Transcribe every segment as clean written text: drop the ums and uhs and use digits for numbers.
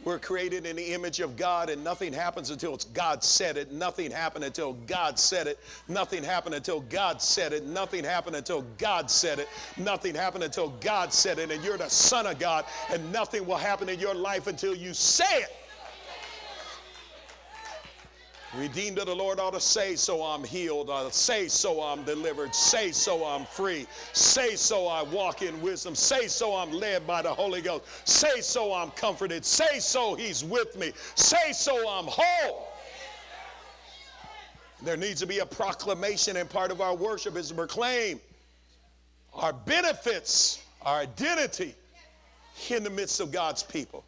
We're created in the image of God, and nothing happens until God said it. Nothing happened until God said it. Nothing happened until God said it. Nothing happened until God said it. Nothing happened until God said it. And you're the son of God, and nothing will happen in your life until you say it. Redeemed of the Lord ought to say, so I'm healed. Say, so I'm delivered. Say, so I'm free. Say, so I walk in wisdom. Say, so I'm led by the Holy Ghost. Say, so I'm comforted. Say, so he's with me. Say, so I'm whole. There needs to be a proclamation, and part of our worship is to proclaim our benefits, our identity in the midst of God's people.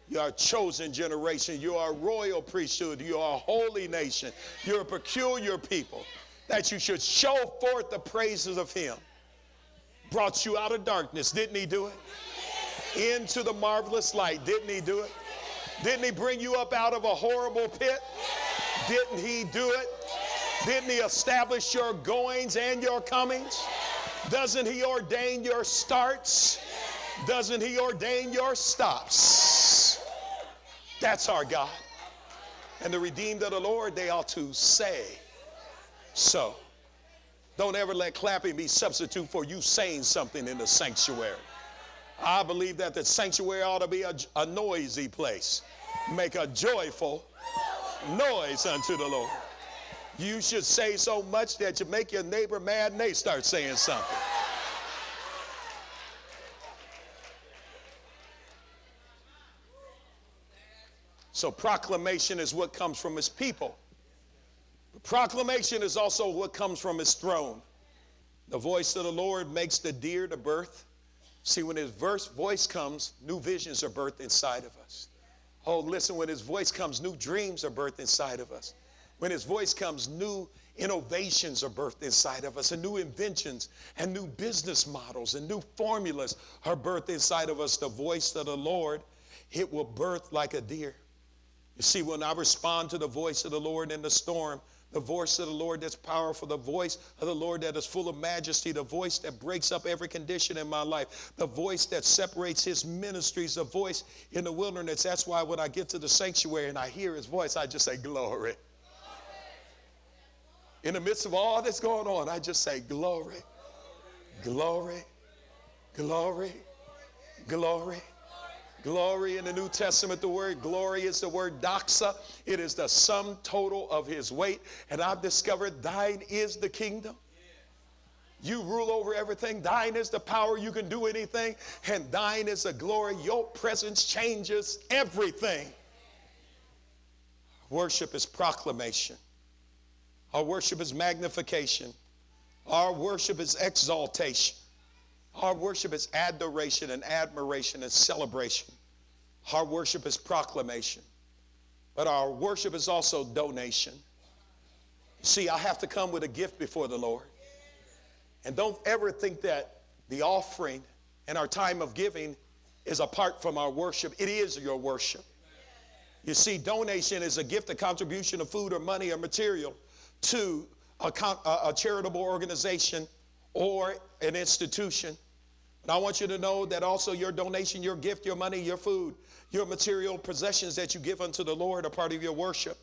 You are a chosen generation. You are a royal priesthood. You are a holy nation. You're a peculiar people, that you should show forth the praises of him. Brought you out of darkness. Didn't he do it? Into the marvelous light. Didn't he do it? Didn't he bring you up out of a horrible pit? Didn't he do it? Didn't he establish your goings and your comings? Doesn't he ordain your starts? Doesn't he ordain your stops? That's our God. And the redeemed of the Lord, they ought to say so. Don't ever let clapping be substitute for you saying something in the sanctuary. I believe that the sanctuary ought to be a noisy place. Make a joyful noise unto the Lord. You should say so much that you make your neighbor mad and they start saying something. So proclamation is what comes from his people. But proclamation is also what comes from his throne. The voice of the Lord makes the deer to birth. See, when his voice comes, new visions are birthed inside of us. Oh, listen, when his voice comes, new dreams are birthed inside of us. When his voice comes, new innovations are birthed inside of us, and new inventions and new business models and new formulas are birthed inside of us. The voice of the Lord, it will birth like a deer. You see, when I respond to the voice of the Lord in the storm, the voice of the Lord that's powerful, the voice of the Lord that is full of majesty, the voice that breaks up every condition in my life, the voice that separates his ministries, the voice in the wilderness. That's why when I get to the sanctuary and I hear his voice, I just say, glory. In the midst of all that's going on, I just say, glory, glory, glory, glory. Glory in the New Testament, the word glory is the word doxa. It is the sum total of his weight. And I've discovered thine is the kingdom. You rule over everything. Thine is the power. You can do anything. And thine is the glory. Your presence changes everything. Worship is proclamation. Our worship is magnification. Our worship is exaltation. Our worship is adoration and admiration and celebration. Our worship is proclamation. But our worship is also donation. See, I have to come with a gift before the Lord. And don't ever think that the offering and our time of giving is apart from our worship. It is your worship. You see, donation is a gift, a contribution of food or money or material to a charitable organization or an institution. And I want you to know that also your donation, your gift, your money, your food, your material possessions that you give unto the Lord are part of your worship.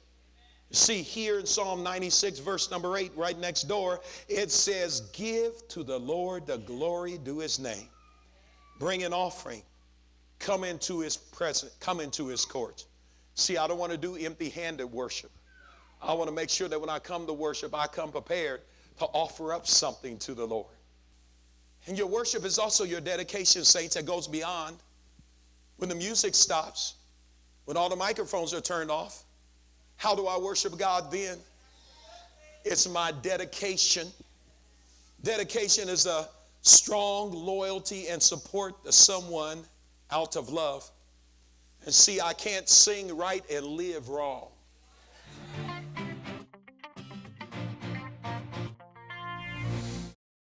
You see, here in Psalm 96, verse number 8, right next door, it says, give to the Lord the glory due his name. Bring an offering. Come into his presence. Come into his courts. See, I don't want to do empty-handed worship. I want to make sure that when I come to worship, I come prepared to offer up something to the Lord. And your worship is also your dedication, saints, that goes beyond. When the music stops, when all the microphones are turned off, how do I worship God then? It's my dedication. Dedication is a strong loyalty and support to someone out of love. And see, I can't sing right and live wrong.